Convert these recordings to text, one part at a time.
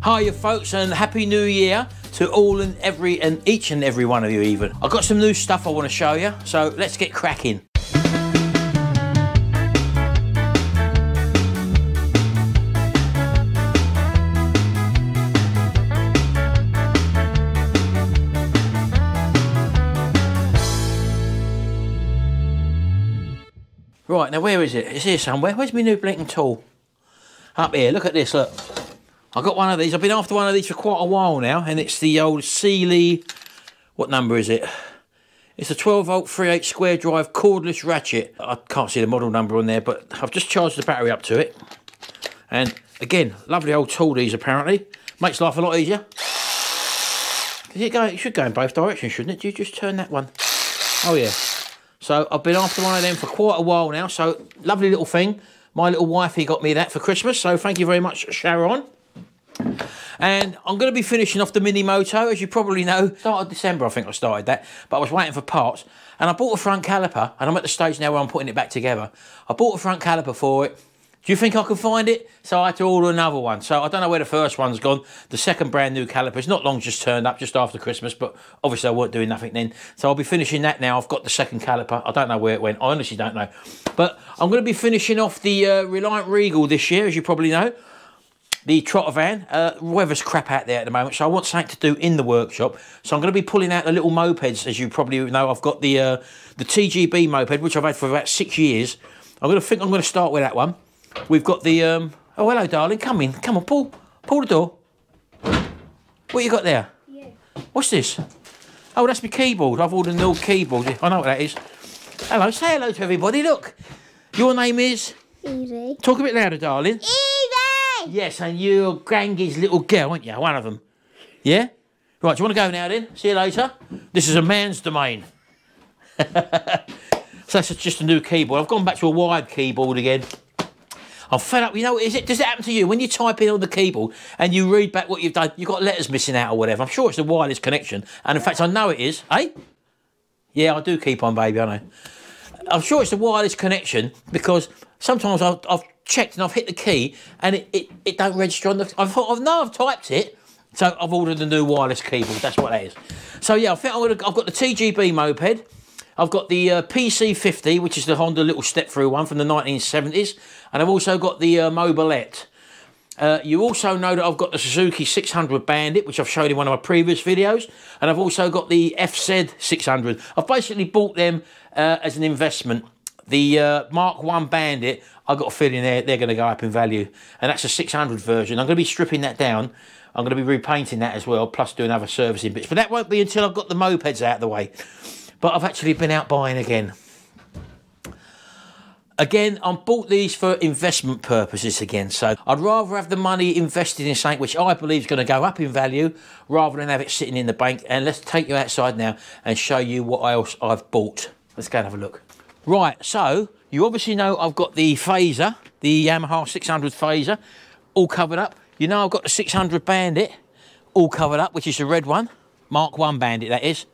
Hiya folks, and Happy New Year to all and each and every one of you even. I've got some new stuff I want to show you, so let's get cracking. Right, now where is it? It's here somewhere. Where's my new blinking tool? Up here, look at this, look. I got one of these. I've been after one of these for quite a while now, and it's the old Sealy, what number is it? It's a 12 volt 3/8 square drive cordless ratchet. I can't see the model number on there, but I've just charged the battery up to it. And again, lovely old tool these apparently. Makes life a lot easier. It should go in both directions, shouldn't it? Do you just turn that one? Oh yeah. So I've been after one of them for quite a while now, so lovely little thing. My little wifey got me that for Christmas, so thank you very much, Sharon. And I'm going to be finishing off the Mini Moto, as you probably know. Start of December, I think I started that, but I was waiting for parts. And I bought a front caliper, and I'm at the stage now where I'm putting it back together. I bought a front caliper for it. Do you think I can find it? So I had to order another one. So I don't know where the first one's gone. The second brand new caliper is not long just turned up, just after Christmas, but obviously I weren't doing nothing then. So I'll be finishing that now. I've got the second caliper. I don't know where it went. I honestly don't know. But I'm going to be finishing off the Reliant Regal this year, as you probably know. The trotter van. Weather's crap out there at the moment, so I want something to do in the workshop. So I'm going to be pulling out the little mopeds, as you probably know. I've got the TGB moped, which I've had for about 6 years. I'm going to start with that one. We've got the, oh, hello, darling. Come in. Come on, pull the door. What you got there? Yeah. What's this? Oh, that's my keyboard. I've ordered an old keyboard. I know what that is. Hello. Say hello to everybody. Look. Your name is? Evie. Talk a bit louder, darling. Evie! Yes, and you're Grangy's little girl, aren't you? One of them. Yeah? Right, do you want to go now, then? See you later. This is a man's domain. So that's just a new keyboard. I've gone back to a wired keyboard again. I'm fed up. You know, does it happen to you when you type in on the keyboard and you read back what you've done? You've got letters missing out or whatever. I'm sure it's the wireless connection, and in fact, I know it is. Eh? Yeah, I do keep on, baby. I know. I'm sure it's the wireless connection because sometimes I've checked and I've hit the key and it don't register on the. I've typed it, so I've ordered a new wireless keyboard. That's what that is. So yeah, I think I've got the TGB moped. I've got the PC50, which is the Honda little step-through one from the 1970s. And I've also got the Mobilette. You also know that I've got the Suzuki 600 Bandit, which I've showed in one of my previous videos. And I've also got the FZ 600. I've basically bought them as an investment. The Mark 1 Bandit, I've got a feeling they're going to go up in value. And that's a 600 version. I'm going to be stripping that down. I'm going to be repainting that as well, plus doing other servicing bits. But that won't be until I've got the mopeds out of the way. But I've actually been out buying again. Again, I bought these for investment purposes again. So I'd rather have the money invested in something which I believe is going to go up in value rather than have it sitting in the bank. And let's take you outside now and show you what else I've bought. Let's go and have a look. Right, so you obviously know I've got the phaser, the Yamaha 600 phaser, all covered up. You know I've got the 600 Bandit, all covered up, which is the red one. Mark 1 Bandit, that is.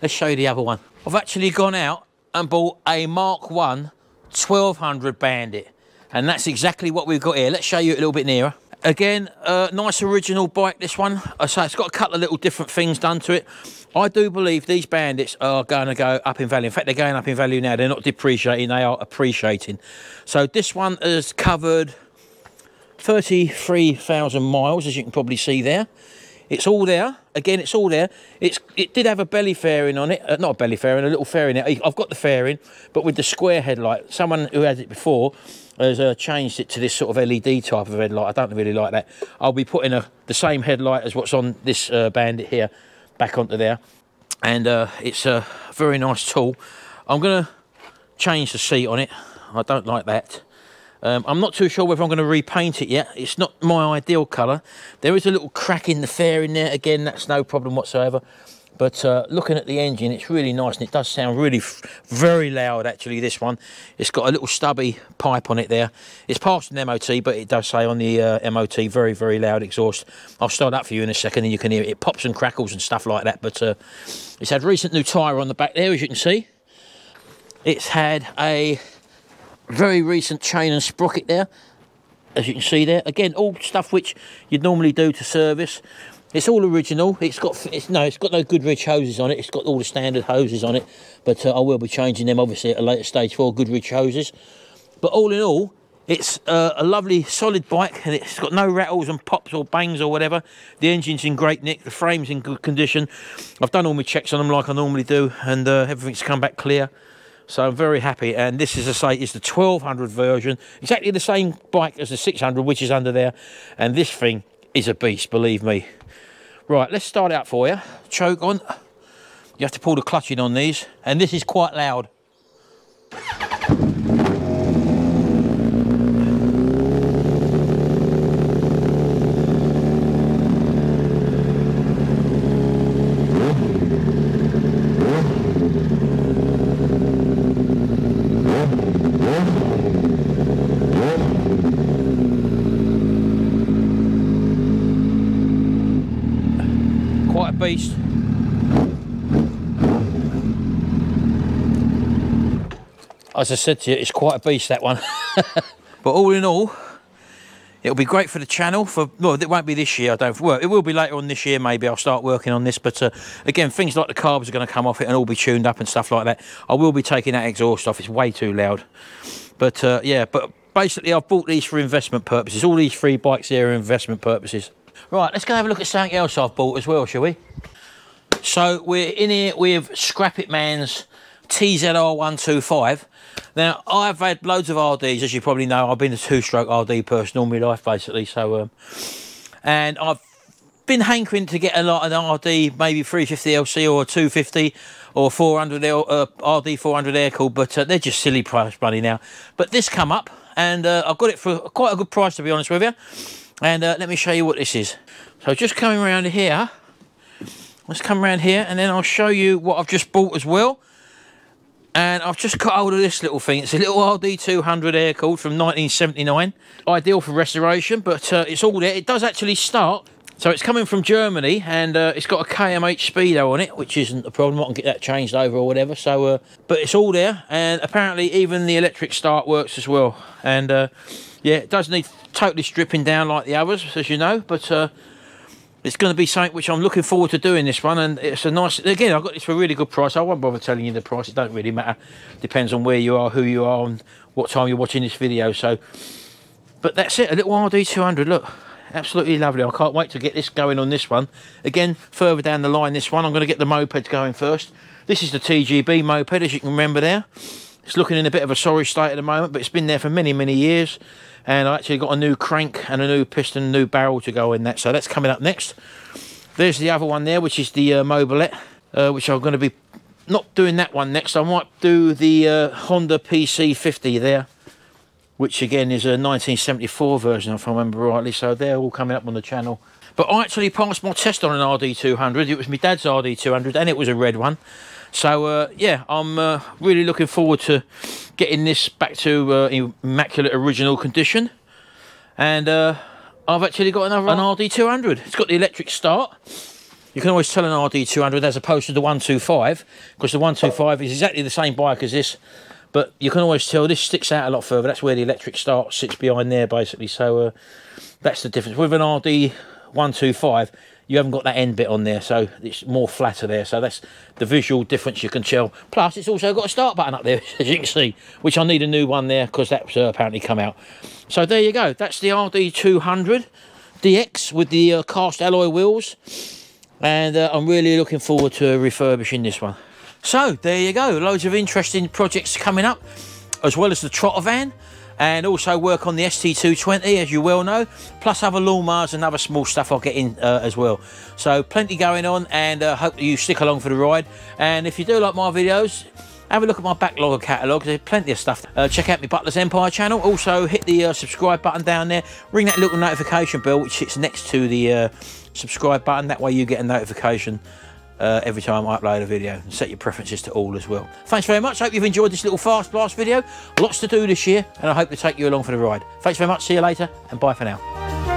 Let's show you the other one. I've actually gone out and bought a Mark 1 1200 Bandit. And that's exactly what we've got here. Let's show you it a little bit nearer. Again, nice original bike, this one. So it's got a couple of little different things done to it. I do believe these Bandits are going to go up in value. In fact, they're going up in value now. They're not depreciating, they are appreciating. So this one has covered 33,000 miles, as you can probably see there. It's all there. Again, it's all there. It did have a belly fairing on it. Not a belly fairing, a little fairing. I've got the fairing, but with the square headlight. Someone who had it before has changed it to this sort of LED type of headlight. I don't really like that. I'll be putting the same headlight as what's on this Bandit here back onto there. And it's a very nice tool. I'm going to change the seat on it. I don't like that. I'm not too sure whether I'm going to repaint it yet. It's not my ideal colour. There is a little crack in the fairing there. Again, that's no problem whatsoever. But looking at the engine, it's really nice, and it does sound really very loud, actually, this one. It's got a little stubby pipe on it there. It's passed an MOT, but it does say on the MOT, very, very loud exhaust. I'll start up for you in a second, and you can hear it. It pops and crackles and stuff like that. But it's had recent new tyre on the back there, as you can see. It's had a very recent chain and sprocket there. as you can see there. Again, all stuff which you'd normally do to service. It's all original. It's got no Goodrich hoses on it. It's got all the standard hoses on it, but I will be changing them obviously at a later stage for Goodrich hoses. But all in all, it's a lovely solid bike, and it's got no rattles and pops or bangs or whatever. The engine's in great nick, the frame's in good condition. I've done all my checks on them like I normally do, and everything's come back clear. So I'm very happy. And this, as I say, is the 1200 version, exactly the same bike as the 600, which is under there. And this thing is a beast, believe me. Right, let's start out for you. Choke on. You have to pull the clutch in on these, and this is quite loud. Quite a beast. As I said to you, it's quite a beast, that one. But all in all, it'll be great for the channel. Well, it won't be this year, I don't. Well, it will be later on this year, maybe. I'll start working on this. But again, things like the carbs are going to come off it and all be tuned up and stuff like that. I will be taking that exhaust off. It's way too loud. But yeah, but basically, I've bought these for investment purposes. All these 3 bikes here are investment purposes. Right, let's go have a look at something else I've bought as well, shall we? So we're in here with Scrap It Man's TZR125. Now, I've had loads of RDs, as you probably know. I've been a 2-stroke RD person all my life, basically. So, and I've been hankering to get a lot of RD, maybe 350 LC or 250 or 400 RD 400 air cooled, but they're just silly price money now. But this come up, and I've got it for quite a good price, to be honest with you. And let me show you what this is. So just coming around here, let's come around here, and then I'll show you what I've just bought as well. And I've just got hold of this little thing. It's a little RD200 air cooled from 1979. Ideal for restoration, but it's all there. It does actually start. So it's coming from Germany, and it's got a KMH speedo on it, which isn't a problem. I can get that changed over or whatever. So, but it's all there, and apparently even the electric start works as well. And yeah, it does need totally stripping down like the others, as you know, but it's going to be something which I'm looking forward to doing, this one. And it's a nice, again, I got this for a really good price. I won't bother telling you the price. It don't really matter. Depends on where you are, who you are, and what time you're watching this video. So, but that's it, a little RD200. Look, absolutely lovely. I can't wait to get this going on this one. Again, further down the line, this one, I'm going to get the moped going first. This is the TGB moped, as you can remember there. It's looking in a bit of a sorry state at the moment, but it's been there for many, many years. And I actually got a new crank and a new piston, a new barrel to go in that. So that's coming up next. There's the other one there, which is the Mobilette, which I'm going to be not doing that one next. I might do the Honda PC50 there, which again is a 1974 version, if I remember rightly. So they're all coming up on the channel. But I actually passed my test on an RD200. It was my dad's RD200, and it was a red one. So yeah, I'm really looking forward to getting this back to immaculate original condition. And I've actually got an RD200. It's got the electric start. You can always tell an RD200 as opposed to the 125, because the 125 is exactly the same bike as this, but you can always tell this sticks out a lot further. That's where the electric start sits behind there, basically. So that's the difference. With an RD125, you haven't got that end bit on there, so it's more flatter there. So that's the visual difference you can tell. Plus, it's also got a start button up there, as you can see, which I need a new one there because that's apparently come out. So there you go. That's the RD200 DX with the cast alloy wheels. And I'm really looking forward to refurbishing this one. So there you go. Loads of interesting projects coming up, as well as the trotter van. And also work on the ST220, as you well know, plus other lawnmowers and other small stuff I'll get in as well. So plenty going on, and hope that you stick along for the ride. And if you do like my videos, have a look at my backlog catalogue. There's plenty of stuff. Check out my Butler's Empire channel. Also hit the subscribe button down there. Ring that little notification bell which sits next to the subscribe button. That way you get a notification every time I upload a video, and set your preferences to all as well. Thanks very much. Hope you've enjoyed this little fast blast video. Lots to do this year, and I hope to take you along for the ride. Thanks very much. See you later, and bye for now.